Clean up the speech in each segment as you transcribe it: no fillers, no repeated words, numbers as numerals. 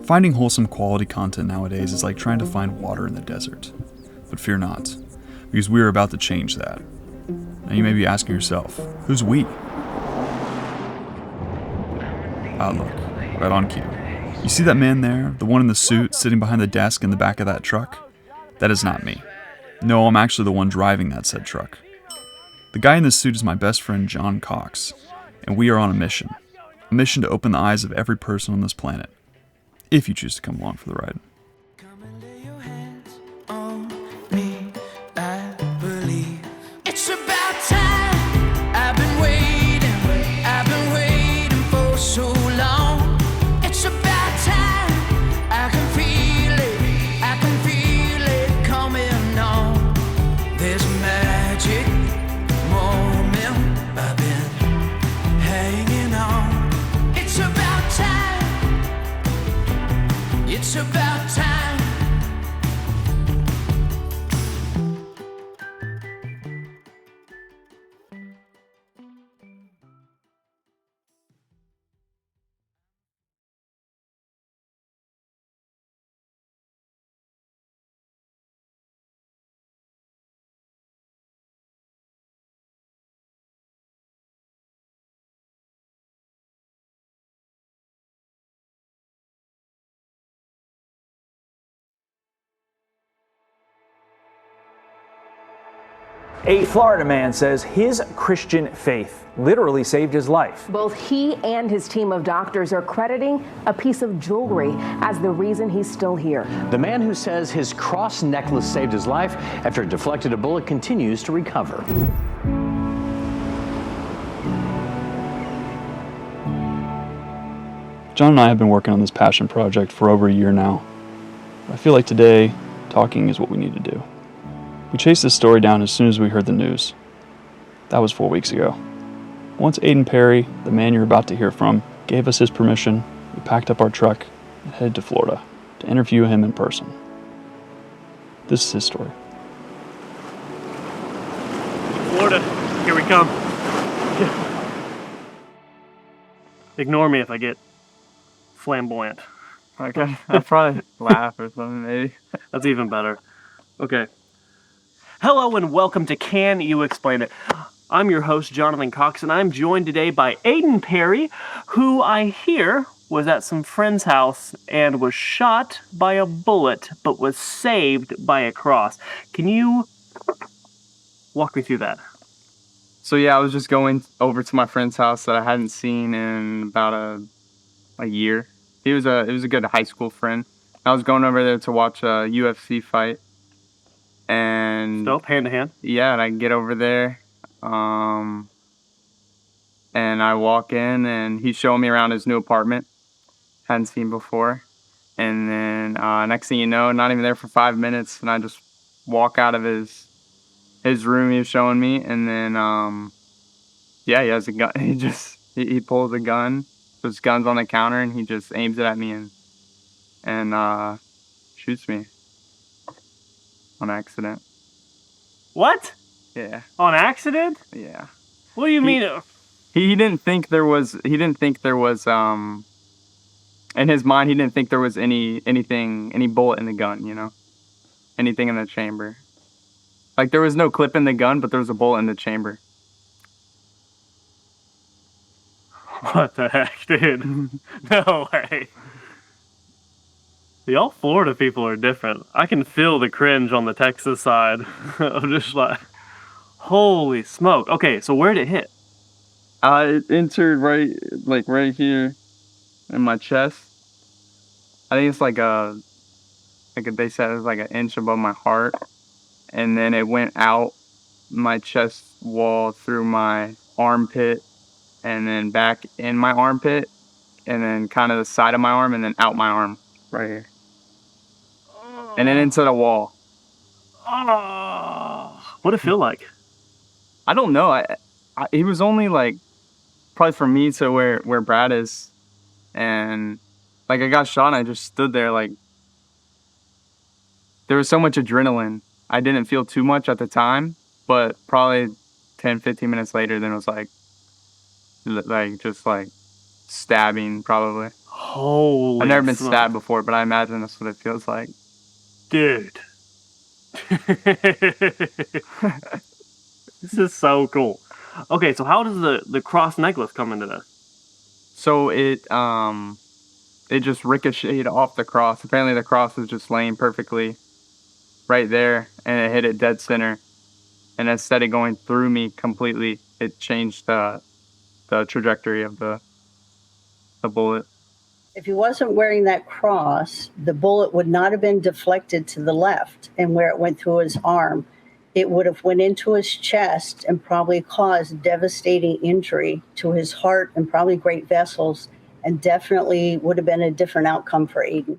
Finding wholesome quality content nowadays is like trying to find water in the desert. But fear not, because we are about to change that. Now you may be asking yourself, who's we? Look, right on cue. You see that man there, the one in the suit sitting behind the desk in the back of that truck? That is not me. No, I'm actually the one driving that said truck. The guy in the suit is my best friend John Cox, and we are on a mission to open the eyes of every person on this planet, if you choose to come along for the ride. Come and lay your hands on me, I believe it's about time. I've been waiting for so long. It's about time. I can feel it coming on. There's a magic moment I've been hanging on. It's about time. It's about time. A Florida man says his Christian faith literally saved his life. Both he and his team of doctors are crediting a piece of jewelry as the reason he's still here. The man who says his cross necklace saved his life after it deflected a bullet continues to recover. John and I have been working on this passion project for over a year now. I feel like today, talking is what we need to do. We chased this story down as soon as we heard the news. That was 4 weeks ago. Once Aidan Perry, the man you're about to hear from, gave us his permission, we packed up our truck and headed to Florida to interview him in person. This is his story. Florida, here we come. Ignore me if I get flamboyant. Okay, I'll probably laugh or something, maybe. That's even better. Okay. Hello and welcome to Can You Explain It? I'm your host, Jonathan Cox, and I'm joined today by Aidan Perry, who I hear was at some friend's house and was shot by a bullet, but was saved by a cross. Can you walk me through that? So yeah, I was just going over to my friend's house that I hadn't seen in about a year. He was a good high school friend. I was going over there to watch a UFC fight. And Nope, hand to hand. Yeah, and I get over there, and I walk in, and he's showing me around his new apartment. Hadn't seen before. And then next thing you know, not even there for 5 minutes, and I just walk out of his room he was showing me, and then he has a gun. He pulls a gun. His gun's on the counter, and he just aims it at me and shoots me. On accident. What? Yeah. On accident? Yeah. What do you mean? He didn't think there was in his mind he didn't think there was any bullet in the gun, you know? Anything in the chamber. Like there was no clip in the gun, but there was a bullet in the chamber. What the heck, dude? No way. Y'all Florida people are different. I can feel the cringe on the Texas side. I'm just like, holy smoke. Okay, so where'd it hit? It entered right here in my chest. I think it's they said it was like an inch above my heart. And then it went out my chest wall through my armpit and then back in my armpit and then kind of the side of my arm and then out my arm right here. And then into the wall. Oh, what'd it feel like? I don't know. It was only like probably from me to where Brad is, and like I got shot and I just stood there like there was so much adrenaline. I didn't feel too much at the time, but probably 10, 15 minutes later, then it was like just like stabbing probably. Holy I've never been smokes. stabbed before, but I imagine that's what it feels like. Dude. This is so cool. Okay, so how does the cross necklace come into this? So it just ricocheted off the cross. Apparently the cross was just laying perfectly right there, and it hit it dead center. And instead of going through me completely, it changed the trajectory of the bullet. If he wasn't wearing that cross, the bullet would not have been deflected to the left, and where it went through his arm, it would have went into his chest and probably caused devastating injury to his heart and probably great vessels, and definitely would have been a different outcome for Aidan.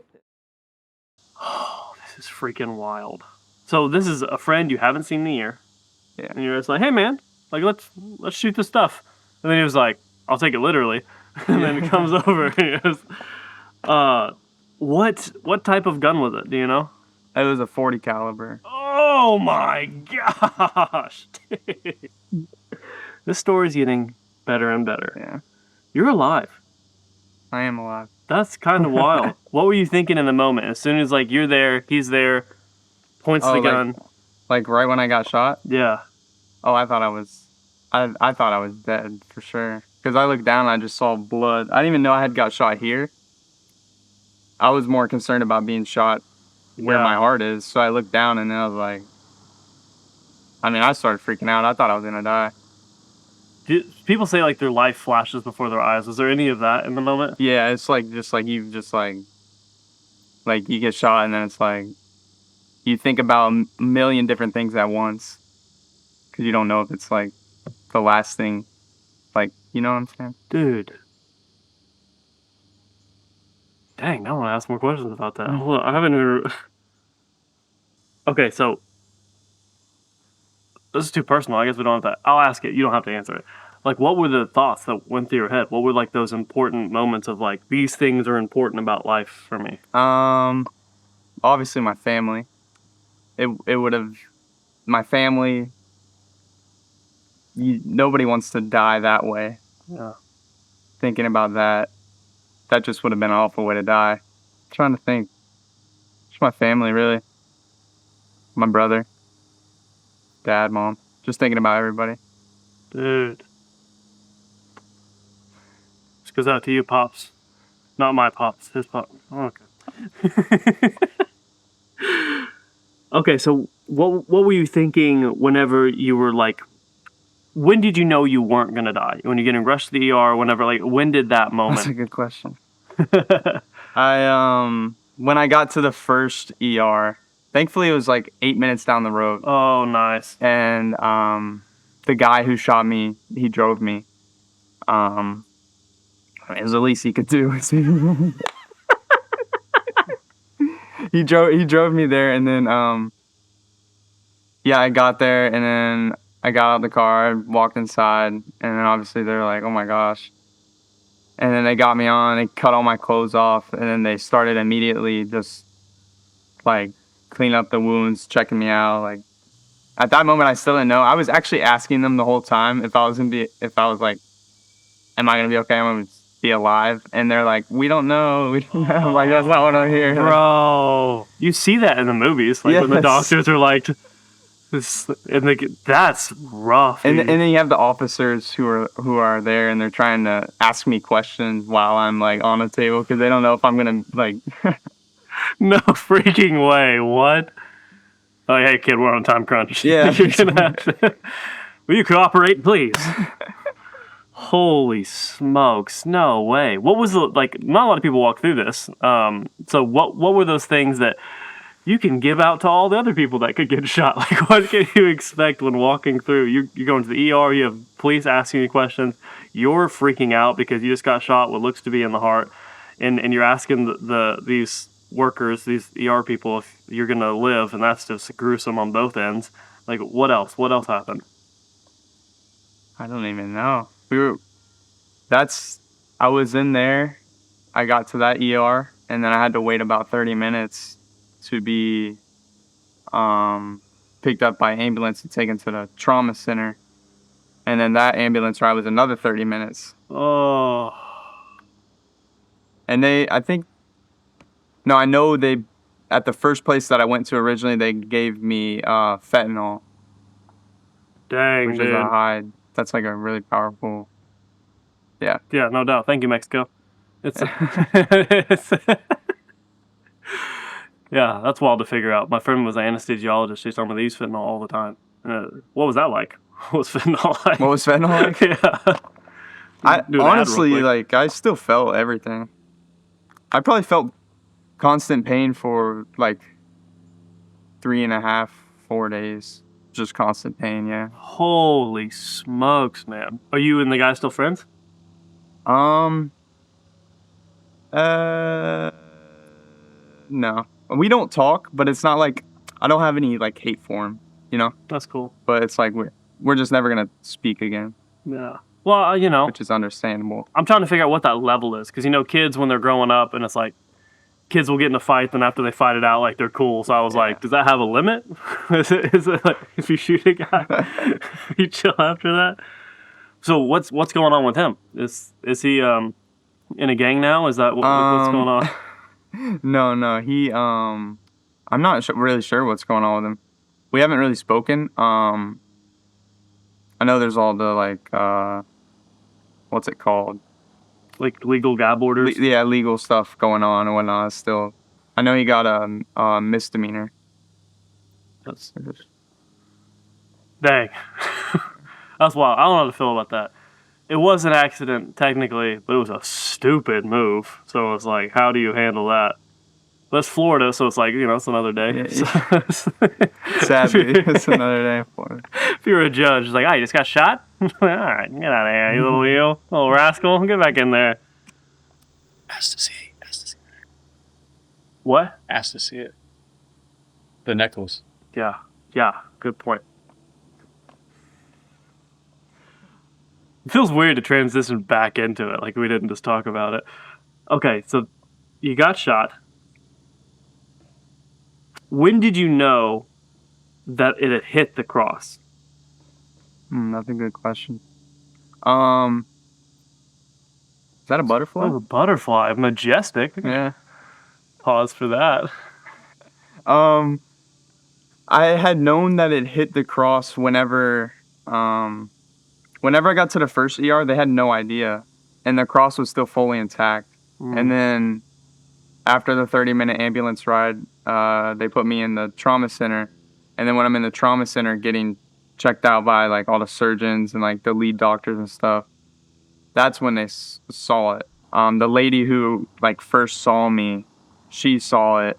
Oh, this is freaking wild. So this is a friend you haven't seen in a year. Yeah. And you're just like, hey man, like let's shoot this stuff. And then he was like, I'll take it literally. And then he comes over and he goes, what type of gun was it? Do you know? It was a .40 caliber. Oh my gosh. This story's getting better and better. Yeah. You're alive. I am alive. That's kind of wild. What were you thinking in the moment? As soon as like you're there, he's there, points the gun. Like right when I got shot? Yeah. Oh, I thought I was dead for sure. Because I looked down and I just saw blood. I didn't even know I had got shot here. I was more concerned about being shot where my heart is. So I looked down and then I was like, I started freaking out. I thought I was going to die. People say like their life flashes before their eyes. Was there any of that in the moment? Yeah, it's like you get shot and then it's like you think about a million different things at once because you don't know if it's like the last thing. Like, you know what I'm saying? Dude. Dang, I want to ask more questions about that. Hold on, I haven't even... Okay, so... This is too personal. I guess we don't have to... I'll ask it. You don't have to answer it. Like, what were the thoughts that went through your head? What were, like, those important moments of, like, these things are important about life for me? Obviously my family. It would have... My family... Nobody wants to die that way. Yeah. Thinking about that just would have been an awful way to die. I'm trying to think. Just my family, really. My brother. Dad, mom. Just thinking about everybody. Dude. This goes out to you, Pops. Not my Pops, his Pop. Oh, okay. Okay, so what were you thinking whenever you were like, when did you know you weren't going to die? When you're getting rushed to the ER, whenever, like, when did that moment? That's a good question. When I got to the first ER, thankfully it was like 8 minutes down the road. Oh, nice. And the guy who shot me, he drove me. It was the least he could do. He drove me there, and then I got there, and then I got out of the car, walked inside, and then obviously they're like, oh my gosh. And then they got me on, they cut all my clothes off, and then they started immediately just like cleaning up the wounds, checking me out. Like at that moment, I still didn't know. I was actually asking them the whole time if I was like, am I gonna be okay? I'm gonna be alive? And they're like, we don't know. We don't know. Like that's not what I'm here. Bro, you see that in the movies, like when the doctors are like, that's rough. And then you have the officers who are there, and they're trying to ask me questions while I'm like on the table because they don't know if I'm gonna like. No freaking way! What? Oh, hey kid, we're on a time crunch. Yeah. You're gonna have to... Will you cooperate, please? Holy smokes! No way. What was like? Not a lot of people walk through this. So what were those things that you can give out to all the other people that could get shot? Like, what can you expect when walking through? You're going to the ER, you have police asking you questions, you're freaking out because you just got shot what looks to be in the heart, and you're asking these workers, these ER people, if you're going to live, and that's just gruesome on both ends. Like, what else? What else happened? I don't even know. I was in there, I got to that ER, and then I had to wait about 30 minutes to be picked up by ambulance and taken to the trauma center. And then that ambulance ride was another 30 minutes. Oh. And I know at the first place that I went to originally, they gave me fentanyl, Dang, which dude. is a high. That's like a really powerful. Yeah. Yeah, no doubt. Thank you, Mexico. It's yeah, that's wild to figure out. My friend was an anesthesiologist. She told me they use fentanyl all the time. What was that like? What was fentanyl like? What was fentanyl like? Yeah. I Do an ad real honestly, quick. like, I still felt everything. I probably felt constant pain for like 3.5, 4 days. Just constant pain, yeah. Holy smokes, man. Are you and the guy still friends? No. We don't talk, but it's not like I don't have any like hate for him, you know? That's cool. But it's like we're just never gonna speak again, Yeah. Well, you know, which is understandable. I'm trying to figure out what that level is. Because, you know, kids, when they're growing up, and it's like, kids will get in a fight, then after they fight it out, like, they're cool. So I was like, does that have a limit? Is it like, if you shoot a guy, you chill after that? So what's going on with him? Is he in a gang now? Is that what's going on? No. He I'm not really sure what's going on with him. We haven't really spoken. I know there's all the like what's it called? Like legal gab orders? Yeah, legal stuff going on and whatnot. Still, I know he got a misdemeanor. That's dang. That's wild. I don't know how to feel about that. It was an accident technically, but it was a stupid move. So it's like, how do you handle that? That's Florida, so it's like, you know, it's another day. Yeah. Sadly, it's another day for it. If you're a judge, it's like, oh, you just got shot? All right, get out of here, you little rascal. Get back in there. Asked to see it. What? Asked to see it. The necklace. Yeah, good point. It feels weird to transition back into it, like we didn't just talk about it. Okay, so you got shot. When did you know that it had hit the cross? That's a good question. Is that a butterfly? Oh, a butterfly. Majestic. Yeah. Pause for that. I had known that it hit the cross whenever I got to the first ER, they had no idea. And the cross was still fully intact. And then after the 30-minute ambulance ride, they put me in the trauma center. And then when I'm in the trauma center getting checked out by like all the surgeons and like the lead doctors and stuff, that's when they saw it. The lady who like first saw me, she saw it.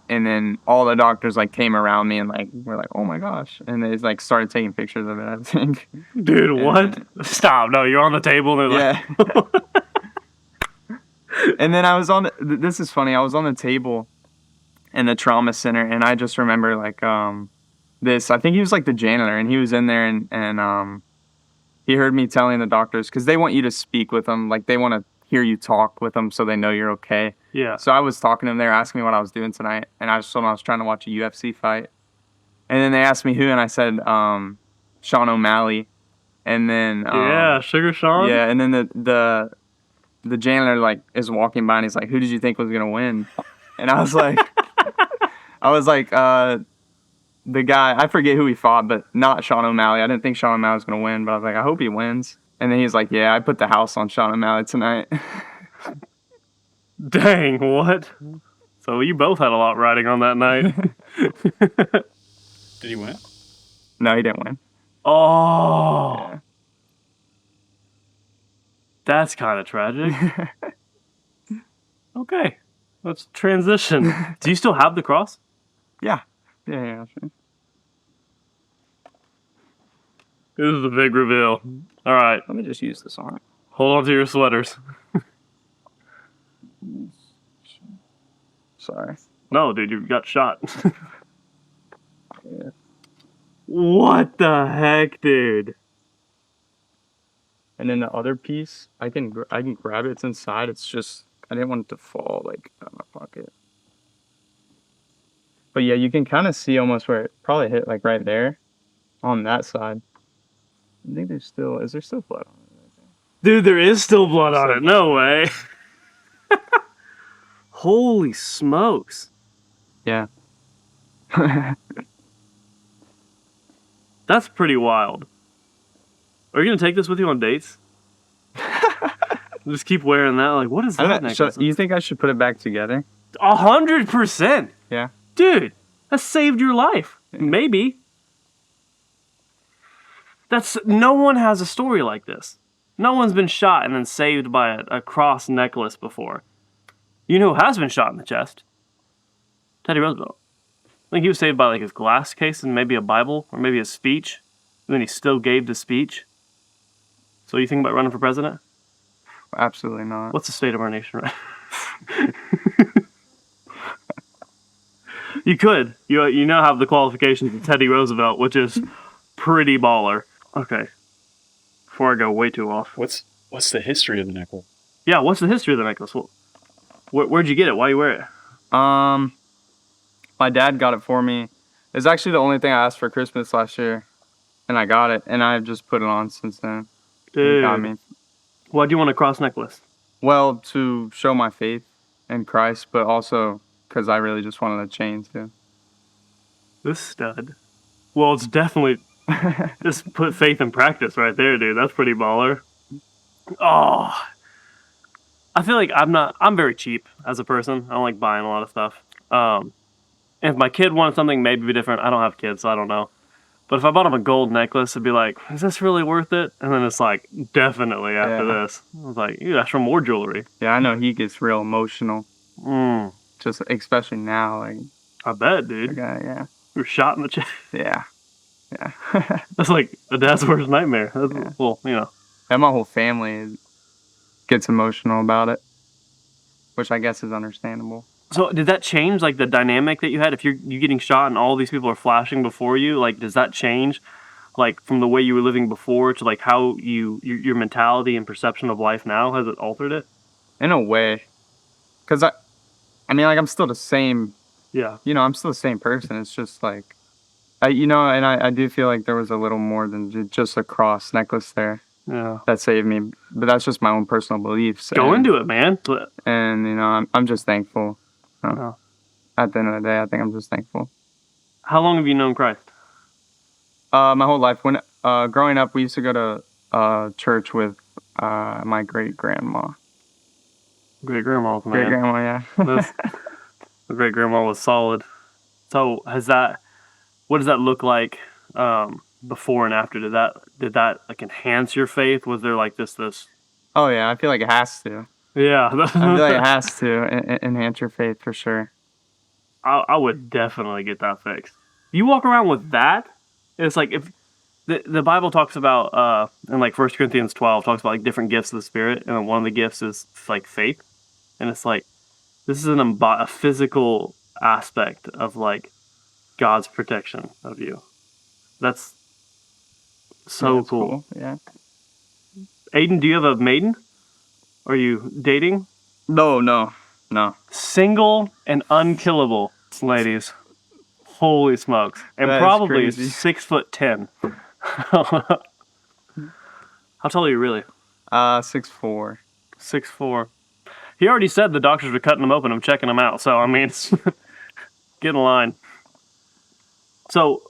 And then all the doctors like came around me and like were like, "Oh my gosh!" And they like started taking pictures of it. I think. Dude, what? Stop! No, you're on the table. And they're And then I was this is funny. I was on the table in the trauma center, and I just remember like this. I think he was like the janitor, and he was in there, and he heard me telling the doctors because they want you to speak with them, like they want to hear you talk with them so they know you're okay. Yeah. So I was talking to them. They were asking me what I was doing tonight, and I just told them I was trying to watch a UFC fight. And then they asked me who, and I said Sean O'Malley. And then yeah, Sugar Sean. Yeah, and then the janitor like is walking by and he's like, "Who did you think was gonna win?" And I was like, the guy, I forget who he fought, but not Sean O'Malley. I didn't think Sean O'Malley was gonna win, but I was like, I hope he wins. And then he's like, "Yeah, I put the house on Sean O'Malley tonight." Dang, what? So you both had a lot riding on that night. Did he win? No, he didn't win. Oh. Yeah. That's kind of tragic. Okay, let's transition. Do you still have the cross? Yeah. Sure. This is a big reveal. All right, Let me just use this on it. hold on to your sweaters. Sorry. No, dude, you got shot. Yeah. What the heck, dude? And then the other piece, I can grab it. It's inside. It's just I didn't want it to fall like out of my pocket. But yeah, you can kind of see almost where it probably hit like right there, on that side. I think is there still blood on it? Dude, there is still blood on it. No way. Holy smokes. Yeah. That's pretty wild. Are you going to take this with you on dates? Just keep wearing that? Like, what is that necklace? You think I should put it back together? 100%. Yeah. Dude, that saved your life. Maybe. No one has a story like this. No one's been shot and then saved by a cross necklace before. You know who has been shot in the chest? Teddy Roosevelt. I think he was saved by like his glass case and maybe a Bible or maybe a speech. And then he still gave the speech. So you think about running for president? Absolutely not. What's the state of our nation right? You could. You now have the qualifications of Teddy Roosevelt, which is pretty baller. Okay. Before I go way too off. What's the history of the necklace? Yeah, what's the history of the necklace? Where'd you get it? Why you wear it? My dad got it for me. It's actually the only thing I asked for Christmas last year, and I got it, and I've just put it on since then. Dude. He got me. Why do you want a cross necklace? Well, to show my faith in Christ, but also because I really just wanted a chain too. This stud. Well, it's definitely just put faith in practice right there, dude. That's pretty baller. Oh, I feel like I'm very cheap as a person. I don't like buying a lot of stuff. If my kid wanted something, maybe it'd be different. I don't have kids, so I don't know. But if I bought him a gold necklace, it'd be like, is this really worth it? And then it's like, definitely after this. I was like, you ask for more jewelry. Yeah, I know he gets real emotional. Just especially now, like. I bet, dude. Okay, yeah. You're shot in the chest. Yeah. That's like a dad's worst nightmare. That's, well, you know. And my whole family gets emotional about it, which I guess is understandable. So did that change like the dynamic that you had? If you getting shot and all these people are flashing before you, like does that change, like from the way you were living before to like how your mentality and perception of life now? Has it altered it? In a way, because I mean, like I'm still the same. Yeah. You know, I'm still the same person. It's just like, I do feel like there was a little more than just a cross necklace there. Yeah. That saved me, but that's just my own personal beliefs. Go into it, man. And you know, I'm just thankful. Oh. At the end of the day, I think I'm just thankful. How long have you known Christ? My whole life. When growing up, we used to go to church with my great grandma. Great grandma, man. Great grandma, yeah. The great grandma was solid. So what does that look like before and after? Did that like enhance your faith? Was there like this? Oh yeah, I feel like it has to. Yeah. I feel like it has to enhance your faith for sure. I would definitely get that fixed. You walk around with that, it's like if the Bible talks about in like 1 Corinthians 12 talks about like different gifts of the Spirit, and one of the gifts is like faith, and it's like this is a physical aspect of like God's protection of you. That's so cool. Yeah. Aidan, do you have a maiden? Are you dating? No. Single and unkillable, ladies. Holy smokes. And that probably 6'10". How tall are you really? 6'4". 6'4". He already said the doctors were cutting him open and checking him out. So, I mean, get in line. So,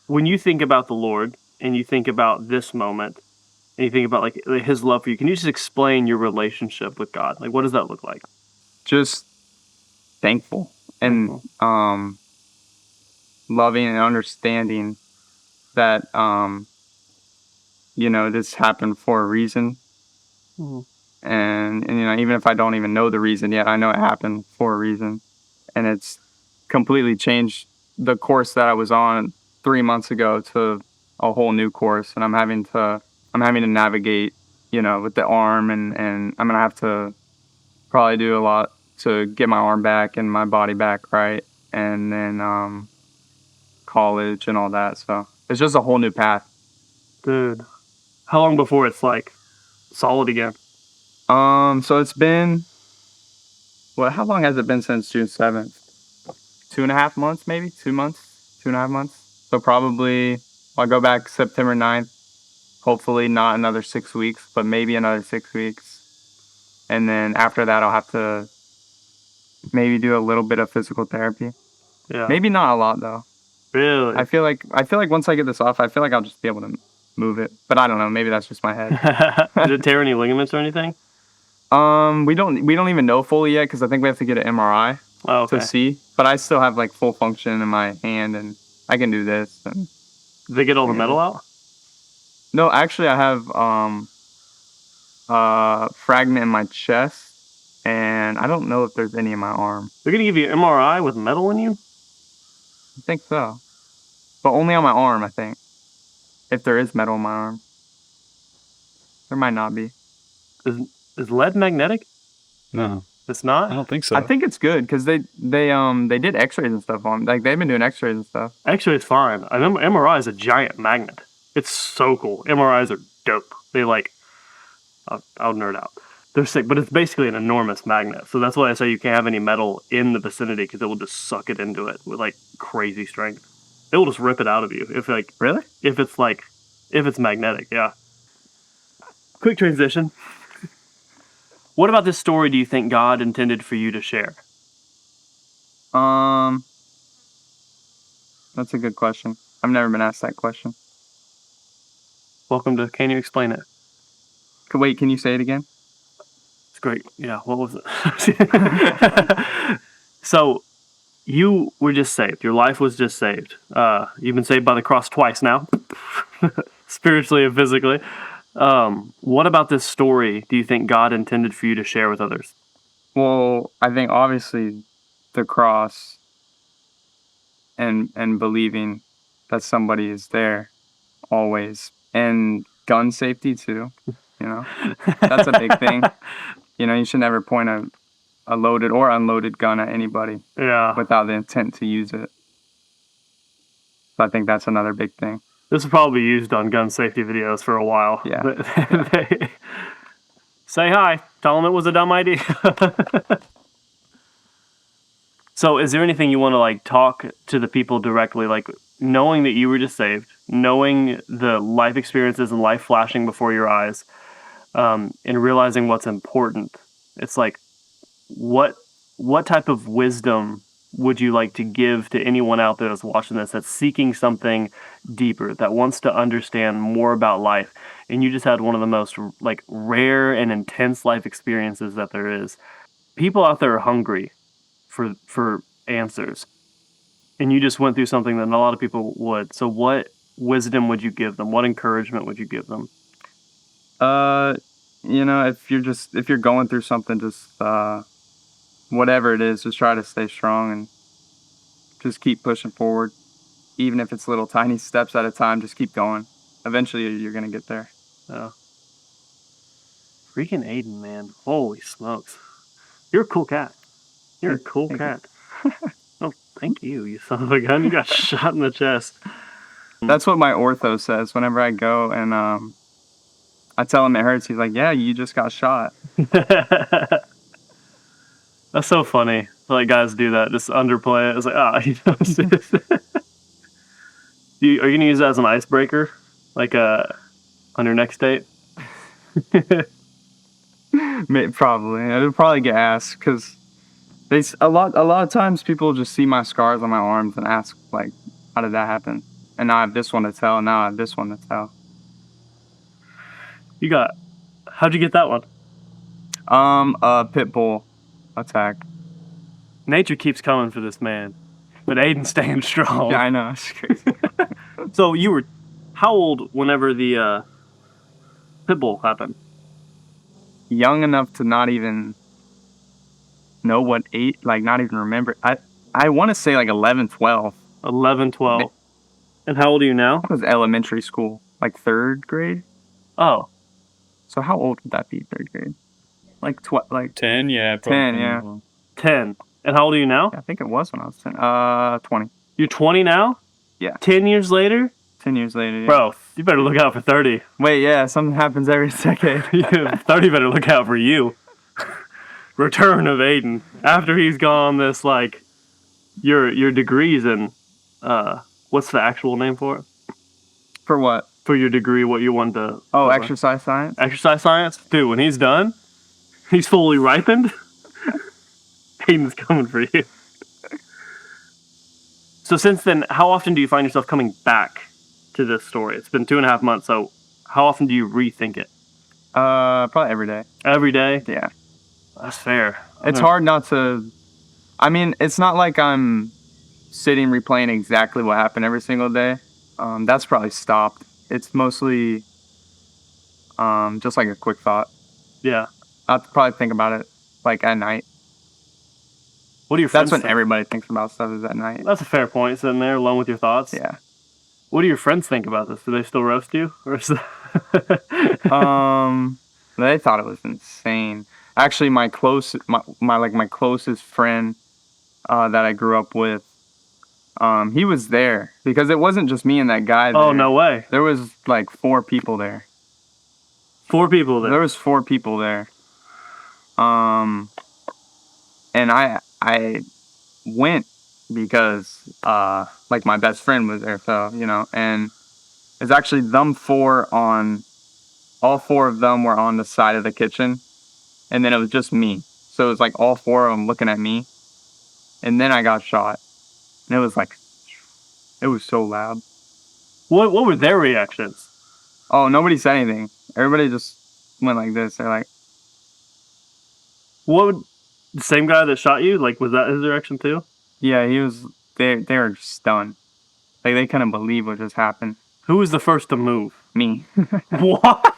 when you think about the Lord and you think about this moment and you think about like his love for you, can you just explain your relationship with God? Like, what does that look like? Just thankful and loving and understanding that, this happened for a reason. Mm-hmm. And, even if I don't even know the reason yet, I know it happened for a reason. And it's completely changed the course that I was on 3 months ago to a whole new course. And I'm having to navigate, with the arm and I'm going to have to probably do a lot to get my arm back and my body back right. And then college and all that. So it's just a whole new path. Dude, how long before it's like solid again? So it's been, how long has it been since June 7th? 2.5 months, maybe? 2 months? 2.5 months? So probably I'll go back September 9th. Hopefully not another 6 weeks, but maybe another 6 weeks. And then after that, I'll have to maybe do a little bit of physical therapy. Yeah. Maybe not a lot though. Really? I feel like once I get this off, I feel like I'll just be able to move it. But I don't know. Maybe that's just my head. Did it tear any ligaments or anything? We don't even know fully yet because I think we have to get an MRI to see. But I still have like full function in my hand, and I can do this. And did they get all the metal out? no, actually, I have fragment in my chest, and I don't know if there's any in my arm. They're gonna give you an MRI with metal in you? I think so, but only on my arm. I think if there is metal in my arm, there might not be. Is lead magnetic? No, It's not? I don't think so. I think it's good because they did X-rays and stuff on, like they've been doing X-rays and stuff. Actually, it's fine. I remember MRI is a giant magnet. It's so cool. MRIs are dope. They I'll nerd out. They're sick, but it's basically an enormous magnet. So that's why I say you can't have any metal in the vicinity because it will just suck it into it with like crazy strength. It will just rip it out of you Really? if it's magnetic. Yeah. Quick transition. What about this story do you think God intended for you to share? That's a good question. I've never been asked that question. Welcome to Can You Explain It? Wait, can you say it again? It's great. Yeah, what was it? So, you were just saved. Your life was just saved. You've been saved by the cross twice now, spiritually and physically. What about this story do you think God intended for you to share with others? Well, I think obviously the cross and believing that somebody is there always, and gun safety too. You know, that's a big thing. You know, you should never point a loaded or unloaded gun at anybody without the intent to use it. So I think that's another big thing. This will probably be used on gun safety videos for a while. Yeah. Say hi. Tell them it was a dumb idea. So is there anything you want to like talk to the people directly, like knowing that you were just saved, knowing the life experiences and life flashing before your eyes, and realizing what's important? It's like, what type of wisdom would you like to give to anyone out there that's watching this, that's seeking something deeper, that wants to understand more about life? And you just had one of the most like rare and intense life experiences that there is. People out there are hungry for answers, and you just went through something that not a lot of people would. So what wisdom would you give them? What encouragement would you give them? You know, if you're going through something, just whatever it is, just try to stay strong and just keep pushing forward. Even if it's little tiny steps at a time, just keep going. Eventually you're gonna get there. Oh. Freaking Aidan, man. Holy smokes. You're a cool cat. You're a cool cat. Oh, thank you, you son of a gun. You got shot in the chest. That's what my ortho says whenever I go and I tell him it hurts. He's like, yeah, you just got shot. That's so funny. Like guys do that, just underplay it. It's like, you know. Are you gonna use that as an icebreaker, like on your next date? Probably. It'll probably get asked because a lot of times people just see my scars on my arms and ask like, how did that happen? And now I have this one to tell. And now I have this one to tell. How'd you get that one? A pit bull attack. Nature keeps coming for this man, but Aidan's staying strong. Yeah, I know. It's crazy. So you were how old whenever the pit bull happened? Young enough to not even know what age, like not even remember. I want to say like 11, 12. 11, 12. And how old are you now? That was elementary school, like 3rd grade. Oh. So how old would that be, 3rd grade? Like 10, yeah. 10, yeah. 10. And how old are you now? Yeah, I think it was when I was 10. 20. You're 20 now? Yeah. 10 years later? 10 years later, yeah. Bro, you better look out for 30. Wait, yeah, something happens every decade. 30 better look out for you. Return of Aidan. After he's gone this, like, your degrees in, what's the actual name for it? For what? For your degree, what you want to... Oh, exercise science? Exercise science? Dude, when he's done, He's fully ripened. Aidan's coming for you. So since then, how often do you find yourself coming back to this story? It's been 2.5 months, so how often do you rethink it? Probably every day. Every day? Yeah. That's fair. It's hard not to. I mean, it's not like I'm sitting replaying exactly what happened every single day. That's probably stopped. It's mostly just like a quick thought. Yeah. I have to probably think about it like at night. What do your friends That's when think? everybody thinks about stuff is at night. That's a fair point, sitting there alone with your thoughts. Yeah. What do your friends think about this? Do they still roast you? Or is They thought it was insane. Actually, my closest friend that I grew up with, he was there because it wasn't just me and that guy there. Oh, no way. There was like 4 people there. 4 people there. There was 4 people there. And I went because like my best friend was there, so and it's actually them 4 on. All 4 of them were on the side of the kitchen, and then it was just me. So it was like all 4 of them looking at me, and then I got shot, and it was so loud. What were their reactions? Oh, nobody said anything. Everybody just went like this. They're like, The same guy that shot you? Like, was that his reaction too? yeah, he was. They were stunned. Like they couldn't believe what just happened. Who was the first to move? Me. What?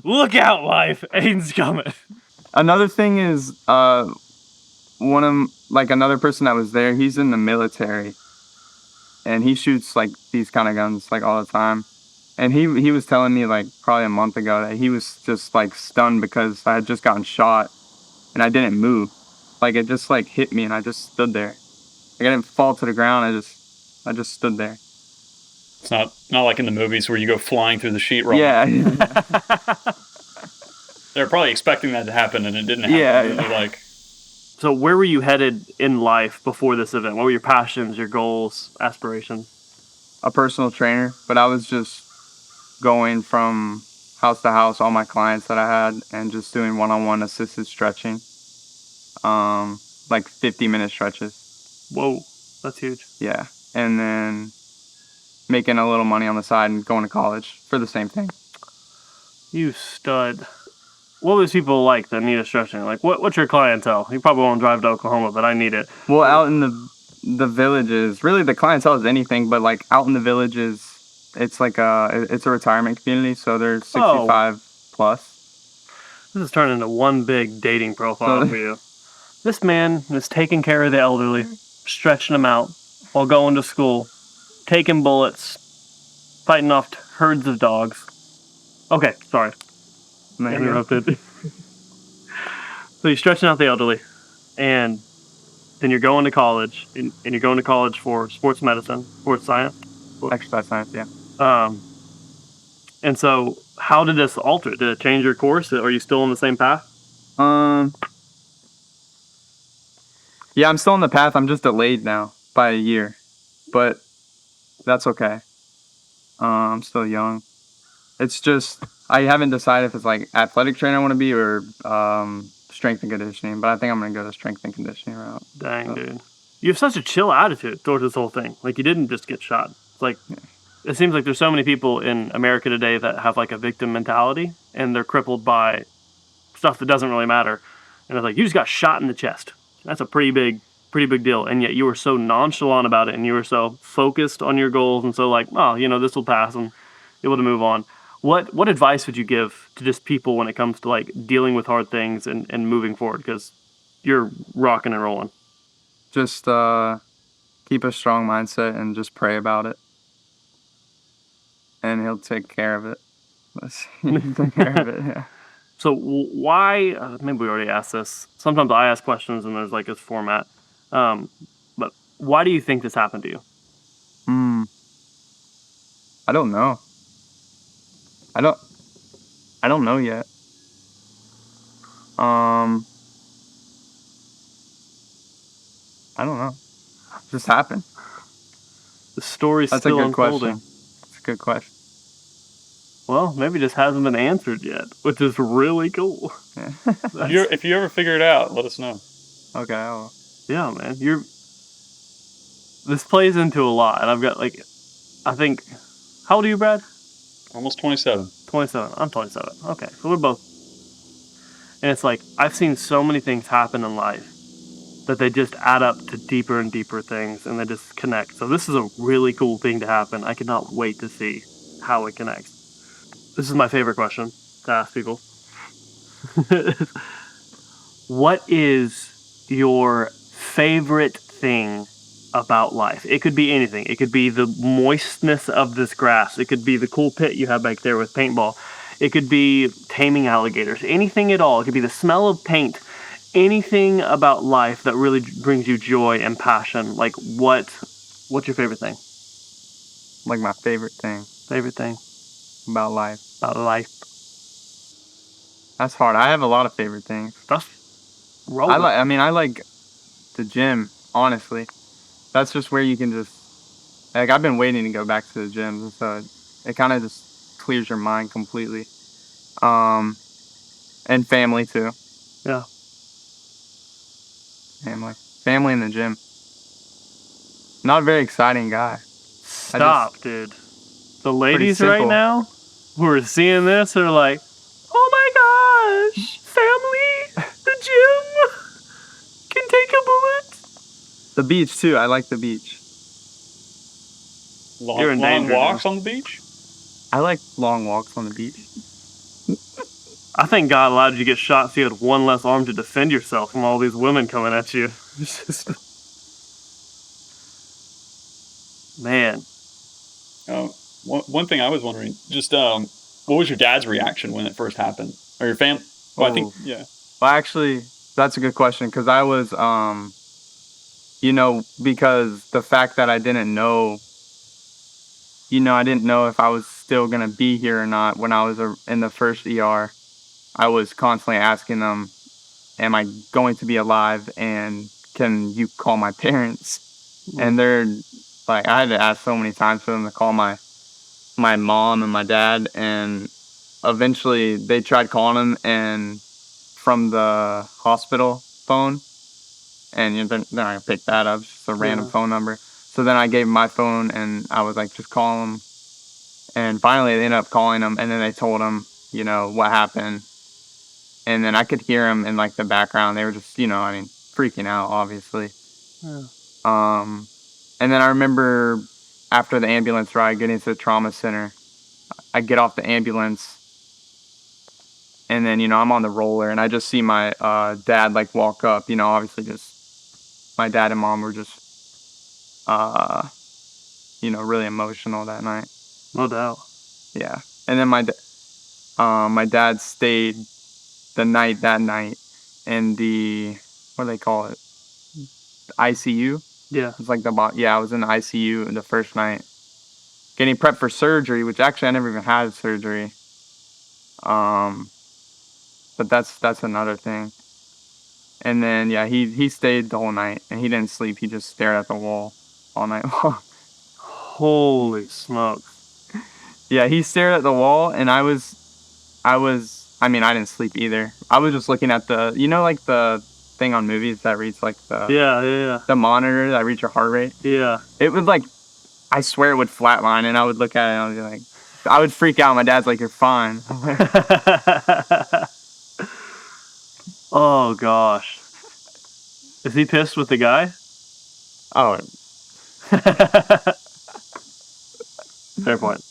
Look out, life. Aidan's coming. Another thing is, another person that was there, he's in the military, and he shoots like these kind of guns like all the time. And he was telling me like probably a month ago that he was just like stunned because I had just gotten shot, and I didn't move. Like it just like hit me, and I just stood there. Like I didn't fall to the ground. I just stood there. It's not like in the movies where you go flying through the sheetrock. Yeah. They're probably expecting that to happen, and it didn't happen. Yeah. Really, like. So where were you headed in life before this event? What were your passions, your goals, aspirations? A personal trainer, but I was just going from house to house, all my clients that I had, and just doing one-on-one assisted stretching, like 50-minute stretches. Whoa, that's huge. Yeah, and then making a little money on the side and going to college for the same thing. You stud. What was people like that need a stretching? Like, what's your clientele? You probably won't drive to Oklahoma, but I need it. Well, out in the villages, really the clientele is anything, but like out in the villages, it's like it's a retirement community, so they're 65 plus. This is turning into one big dating profile for you. This man is taking care of the elderly, stretching them out while going to school, taking bullets, fighting off herds of dogs. Okay, sorry. Interrupted. So you're stretching out the elderly, and then you're going to college, and you're going to college for sports medicine, sports science. Exercise science, yeah. And so how did this alter it? Did it change your course? Are you still on the same path? Yeah, I'm still on the path. I'm just delayed now by a year, but that's okay. I'm still young. It's just I haven't decided if it's like athletic trainer I want to be or strength and conditioning, but I think I'm going to go the strength and conditioning route. Dang, dude. You have such a chill attitude towards this whole thing. Like, you didn't just get shot. It's like, It seems like there's so many people in America today that have like a victim mentality, and they're crippled by stuff that doesn't really matter. And it's like, you just got shot in the chest. That's a pretty big deal. And yet you were so nonchalant about it, and you were so focused on your goals, and so like, oh, this will pass, and able to move on. What advice would you give to just people when it comes to like dealing with hard things and moving forward? Because you're rocking and rolling. Just keep a strong mindset and just pray about it, and he'll take care of it. Take care of it, yeah. So why, maybe we already asked this. Sometimes I ask questions and there's like this format. But why do you think this happened to you? I don't know. I don't know yet. I don't know. It just happened. The story's That's still a good unfolding. question. That's a good question. Well, maybe it just hasn't been answered yet, which is really cool. Yeah. If you ever figure it out, let us know. Okay. I'll, Yeah, man. This plays into a lot, and I've got like, I think, how old are you, Brad? Almost 27. 27. I'm 27. Okay, so we're both. And it's like, I've seen so many things happen in life that they just add up to deeper and deeper things, and they just connect. So this is a really cool thing to happen. I cannot wait to see how it connects. This is my favorite question to ask people. What is your favorite thing about life? It could be anything. It could be the moistness of this grass. It could be the cool pit you have back there with paintball. It could be taming alligators. Anything at all. It could be the smell of paint. Anything about life that really brings you joy and passion. Like what's your favorite thing? like my favorite thing Favorite thing about life. about life? That's hard. I have a lot of favorite things. That's roll. I like the gym, honestly. That's just where you can just, like, I've been waiting to go back to the gym, so it kind of just clears your mind completely. And family too. Yeah. Family in the gym. Not a very exciting guy. Stop, dude. The ladies right simple. now who are seeing this are like, oh my gosh, family, the gym can take a bullet. The beach too. I like the beach. You're in Long danger, walks dude. on the beach? I like long walks on the beach. I think God allowed you to get shot so you had one less arm to defend yourself from all these women coming at you. It's just... Man. One thing I was wondering, just what was your dad's reaction when it first happened? Or your family? Well, I think, yeah. Well, actually, that's a good question, because I was, because the fact that I didn't know, I didn't know if I was still going to be here or not when I was in the first ER. I was constantly asking them, am I going to be alive, and can you call my parents? And they're like, I had to ask so many times for them to call my mom and my dad, and eventually they tried calling them, and from the hospital phone, and they're not gonna pick that up. It's just a random phone number. So then I gave them my phone, and I was like, just call them. And finally they ended up calling them, and then they told them, what happened. And then I could hear them in like the background. They were just, freaking out, obviously. Yeah. And then I remember after the ambulance ride, getting to the trauma center, I get off the ambulance, and then, I'm on the roller, and I just see my dad, like, walk up. Obviously just my dad and mom were just, really emotional that night. No doubt. Yeah. And then my dad stayed that night in the, what do they call it? The ICU? Yeah. It's like I was in the ICU the first night, getting prepped for surgery, which actually I never even had surgery. But that's another thing. And then, he stayed the whole night, and he didn't sleep. He just stared at the wall all night long. Holy smokes. Yeah, he stared at the wall, and I didn't sleep either. I was just looking at the, like the thing on movies that reads like the the monitor that reads your heart rate. Yeah. It would, like, I swear it would flatline, and I would look at it and I would be like, I would freak out. My dad's like, you're fine. Oh gosh. Is he pissed with the guy? Oh, Fair point.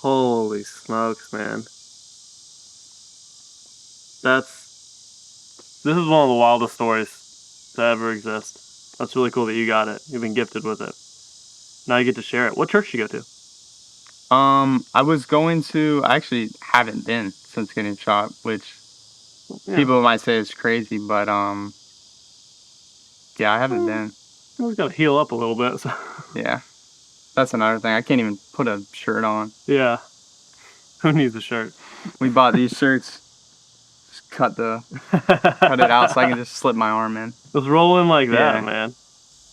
Holy smokes, man. This is one of the wildest stories to ever exist. That's really cool that you got it. You've been gifted with it. Now you get to share it. What church did you go to? I actually haven't been since getting shot, which people might say is crazy, but I haven't been. You always got to heal up a little bit. So. Yeah, that's another thing. I can't even put a shirt on. Yeah. Who needs a shirt? We bought these shirts. Just cut it out so I can just slip my arm in. Let's roll in like that, Yeah. man.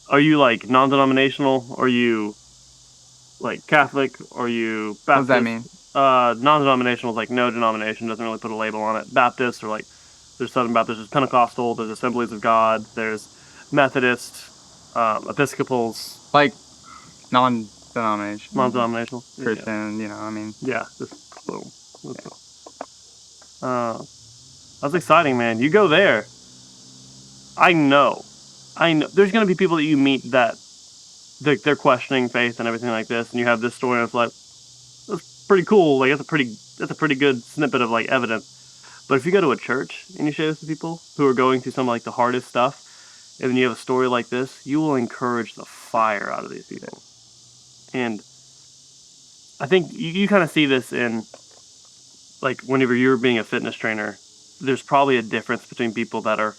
Are you like non-denominational? Or are you like Catholic? Are you Baptist? What does that mean? Non-denominational is like no denomination, doesn't really put a label on it. Baptist or like there's Southern Baptist, there's Pentecostal, there's Assemblies of God, there's Methodist, Episcopals, Like non-denominational. non-denominational. Christian, you know, I mean. Yeah, just boom. That's exciting, man. You go there. I know. There's gonna be people that you meet that they're questioning faith and everything like this, and you have this story and it's like, that's pretty cool. Like that's a pretty good snippet of like evidence. But if you go to a church and you share this with people who are going through some of like the hardest stuff, and then you have a story like this, you will encourage the fire out of these people. And I think you kind of see this in like whenever you're being a fitness trainer, there's probably a difference between people that are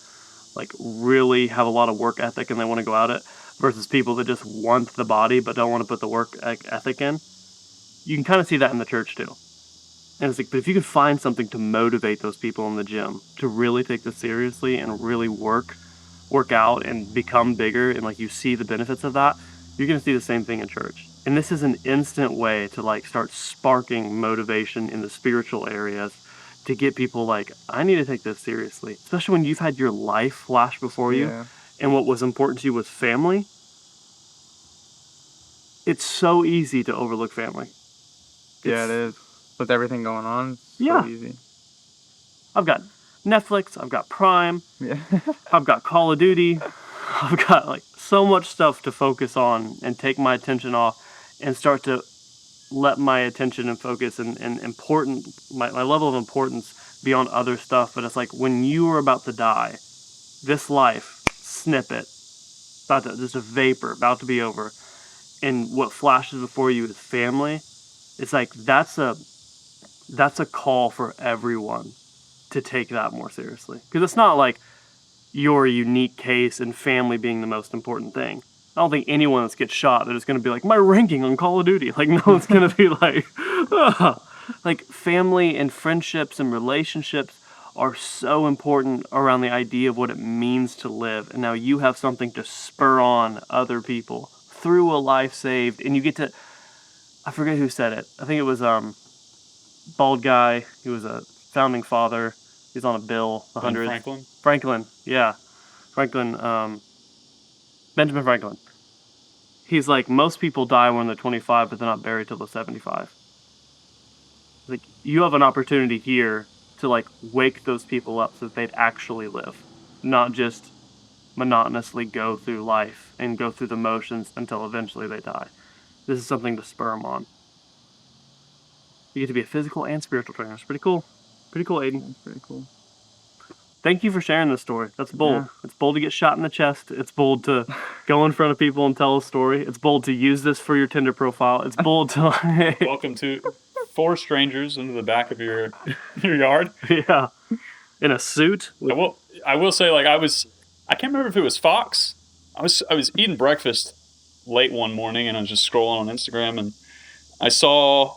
like really have a lot of work ethic and they want to go at it versus people that just want the body but don't want to put the work ethic in. You can kind of see that in the church too. And it's like, but if you could find something to motivate those people in the gym to really take this seriously and really work out and become bigger, and like you see the benefits of that, you're going to see the same thing in church. And this is an instant way to like start sparking motivation in the spiritual areas to get people like, I need to take this seriously, especially when you've had your life flash before you. Yeah. And what was important to you was family. It's so easy to overlook family. Yeah, it is. With everything going on, it's Yeah. so easy. I've got Netflix, I've got Prime, Yeah. I've got Call of Duty, I've got like so much stuff to focus on and take my attention off and start to let my attention and focus and my level of importance be on other stuff. But it's like when you are about to die, this life, snippet, just a vapor, about to be over, and what flashes before you is family. It's like that's a call for everyone to take that more seriously. Because it's not like your unique case and family being the most important thing. I don't think anyone that gets shot that is going to be like, my ranking on Call of Duty. Like, no one's going to be like, ugh. Like, family and friendships and relationships are so important around the idea of what it means to live. And now you have something to spur on other people through a life saved. And you get to, I forget who said it. I think it was bald guy. He was a founding father. He's on a bill. The Ben 100. Franklin? Franklin, yeah. Benjamin Franklin. He's like, most people die when they're 25, but they're not buried till they're 75. Like, you have an opportunity here to like wake those people up so that they'd actually live, not just monotonously go through life and go through the motions until eventually they die. This is something to spur them on. You get to be a physical and spiritual trainer. It's pretty cool. Pretty cool, Aidan. That's pretty cool. Thank you for sharing this story. That's bold. Yeah. It's bold to get shot in the chest. It's bold to go in front of people and tell a story. It's bold to use this for your Tinder profile. It's bold to... Welcome to 4 strangers into the back of your yard. Yeah. In a suit. I will say, like, I can't remember if it was Fox. I was eating breakfast late one morning and I was just scrolling on Instagram and I saw,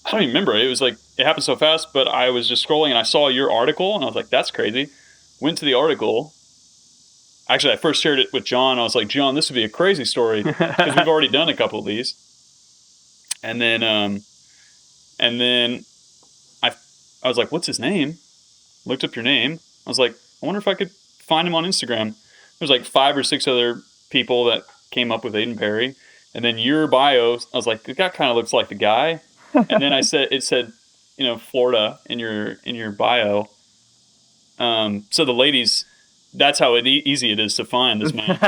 I don't even remember, it was like, it happened so fast, but I was just scrolling and I saw your article and I was like, that's crazy. Went to the article. Actually, I first shared it with John. I was like, John, this would be a crazy story because we've already done a couple of these. And then I was like, what's his name? Looked up your name. I was like, I wonder if I could find him on Instagram. There's like 5 or 6 other people that came up with Aidan Perry. And then your bio, I was like, the guy kind of looks like the guy. And then it said, Florida in your bio. So the ladies, that's how easy it is to find this man.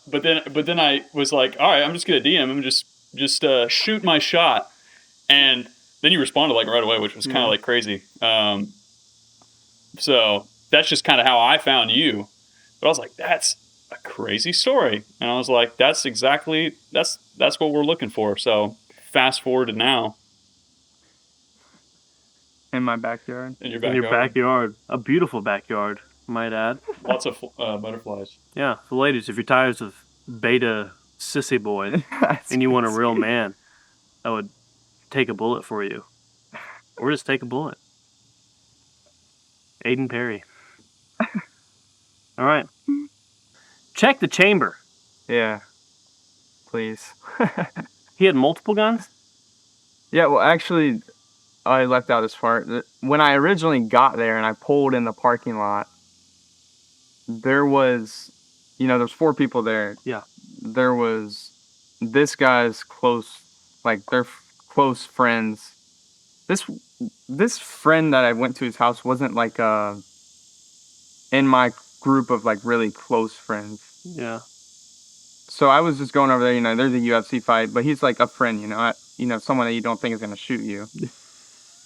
But then I was like, all right, I'm just gonna DM him, just shoot my shot, and then you responded like right away, which was kind of like crazy. So that's just kind of how I found you. But I was like, that's a crazy story, and I was like, that's what we're looking for. So fast forward to now. In my backyard. In your backyard. In your backyard. A beautiful backyard, might add. Lots of butterflies. Yeah. So ladies, if you're tired of beta sissy boys and you want a real man, I would take a bullet for you. Or just take a bullet. Aidan Perry. All right. Check the chamber. Yeah. please. He had multiple guns? Yeah, well, actually, I left out this part. When I originally got there and I pulled in the parking lot, there was, there's 4 people there. Yeah. There was this guy's close, like they're close friends. This friend that I went to his house wasn't like in my group of like really close friends. Yeah. So I was just going over there, there's a UFC fight, but he's like a friend, someone that you don't think is gonna shoot you.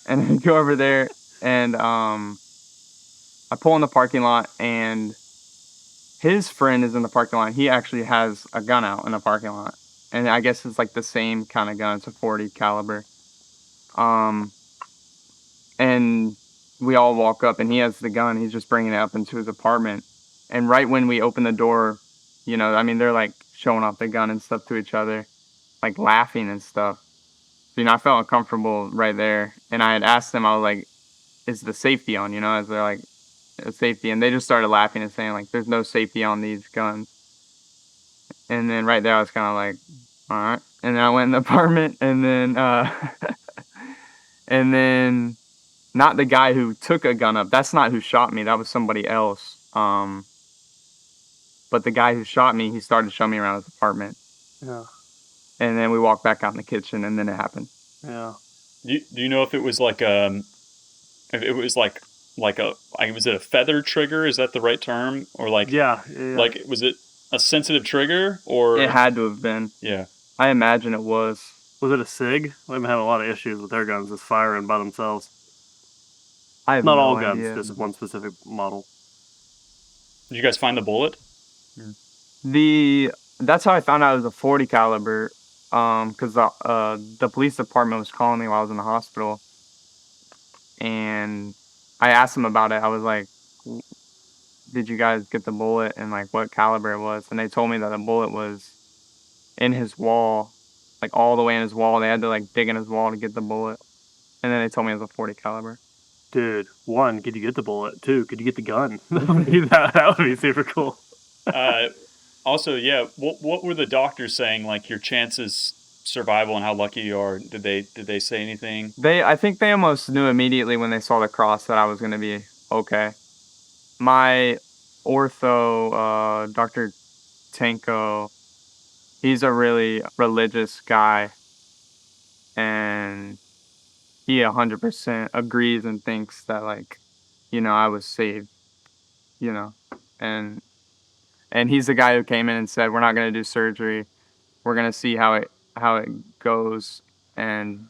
And I go over there and I pull in the parking lot and his friend is in the parking lot. He actually has a gun out in the parking lot. And I guess it's like the same kind of gun. It's a .40 caliber. And we all walk up and he has the gun. He's just bringing it up into his apartment. And right when we open the door, they're like showing off the gun and stuff to each other, like laughing and stuff. So, I felt uncomfortable right there. And I had asked them, I was like, is the safety on, as they're like, safety. And they just started laughing and saying, like, there's no safety on these guns. And then right there, I was kind of like, all right. And then I went in the apartment and then, and then not the guy who took a gun up. That's not who shot me. That was somebody else. But the guy who shot me, he started showing me around his apartment. Yeah. And then we walked back out in the kitchen, and then it happened. Yeah. Do you know if it was like if it was like was it a feather trigger? Is that the right term? Or like like was it a sensitive trigger or? It had to have been. Yeah. I imagine it was. Was it a SIG? They've had a lot of issues with their guns just firing by themselves. I have Not no all idea. guns, just one specific model. Did you guys find the bullet? That's how I found out it was a .40 caliber. Because the police department was calling me while I was in the hospital, and I asked them about it. I was like, "Did you guys get the bullet and like what caliber it was?" And they told me that the bullet was in his wall, like all the way in his wall. They had to like dig in his wall to get the bullet, and then they told me it was a .40 caliber. Dude, 1, could you get the bullet? 2, could you get the gun? that would be super cool. Also, yeah, what were the doctors saying? Like your chances survival and how lucky you are? Did they say anything? I think they almost knew immediately when they saw the cross that I was gonna be okay. My ortho, Dr. Tanko, he's a really religious guy, and he 100% agrees and thinks that like, I was saved, and he's the guy who came in and said, we're not going to do surgery. We're going to see how it goes. And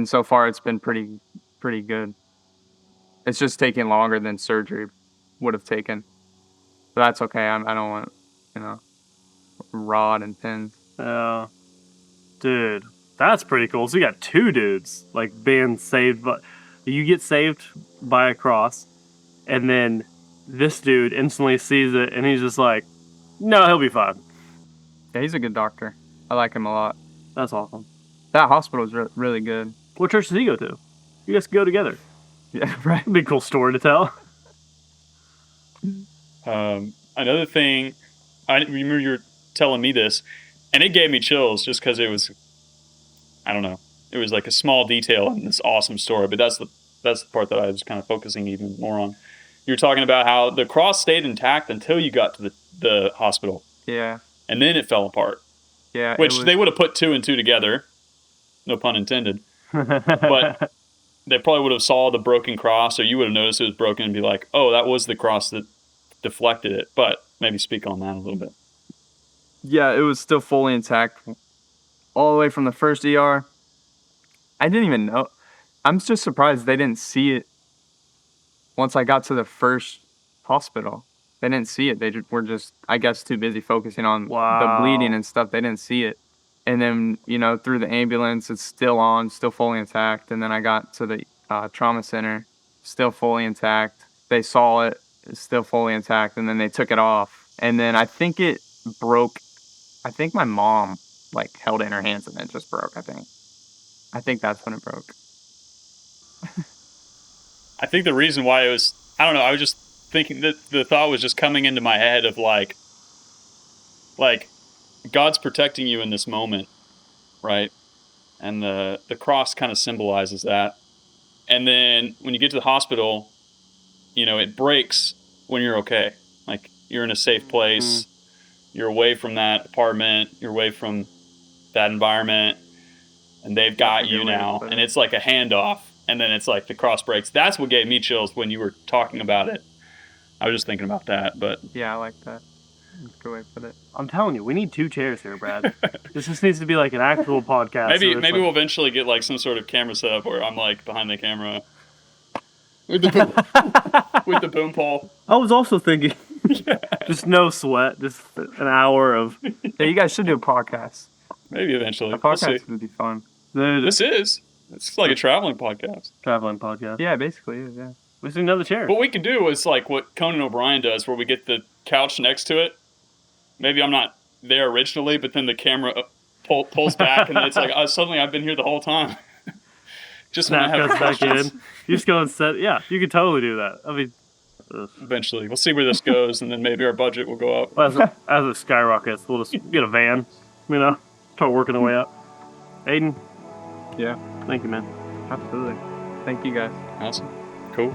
so far it's been pretty good. It's just taking longer than surgery would have taken. But that's okay. I don't want, rod and pins. Yeah. Dude, that's pretty cool. So you got 2 dudes like being saved, but you get saved by a cross, and then this dude instantly sees it, and he's just like, no, he'll be fine. Yeah, he's a good doctor. I like him a lot. That's awesome. That hospital is really good. What church does he go to? You guys can go together. Yeah, right. It'd be a cool story to tell. Another thing, I remember you were telling me this, and it gave me chills just because it was, I don't know, it was like a small detail in this awesome story, but that's the part that I was kind of focusing even more on. You were talking about how the cross stayed intact until you got to the hospital. Yeah. And then it fell apart. Yeah. Which they would have put 2 and 2 together. No pun intended. But they probably would have saw the broken cross, or you would have noticed it was broken and be like, oh, that was the cross that deflected it. But maybe speak on that a little bit. Yeah, it was still fully intact. All the way from the first ER. I didn't even know. I'm just surprised they didn't see it. Once I got to the first hospital, they didn't see it. They were just, I guess, too busy focusing on the bleeding and stuff. They didn't see it. And then, through the ambulance, it's still on, still fully intact. And then I got to the trauma center, still fully intact. They saw it, it's still fully intact. And then they took it off. And then I think it broke. I think my mom, held it in her hands and it just broke, I think that's when it broke. I think the reason why it was, I don't know, I was just thinking that the thought was just coming into my head of like, God's protecting you in this moment, right? And the cross kind of symbolizes that. And then when you get to the hospital, you know, it breaks when you're okay. Like, you're in a safe place. You're away from that apartment. You're away from that environment. And they've got you now. And it's like a handoff. And then it's like the cross breaks. That's what gave me chills when you were talking about it. I was just thinking about that, but... Yeah, I like that. That's a good way to put it. I'm telling you, we need 2 chairs here, Brad. This just needs to be like an actual podcast. Maybe like, we'll eventually get like some sort of camera setup where I'm like behind the camera with the boom pole. I was also thinking, just no sweat, just an hour of... Yeah, you guys should do a podcast. Maybe eventually. A podcast would be fun. It's like a traveling podcast. Traveling podcast. Yeah, basically, yeah. We just need another chair. What we could do is like what Conan O'Brien does, where we get the couch next to it. Maybe I'm not there originally, but then the camera pulls back, and then it's like, suddenly I've been here the whole time. Just when I have back in. You just go and set. Yeah, you could totally do that. I mean, eventually, we'll see where this goes, and then maybe our budget will go up. As it skyrockets, we'll just get a van. You know, start working our way up. Aidan. Yeah. Thank you, man. Absolutely. Thank you, guys. Awesome. Cool.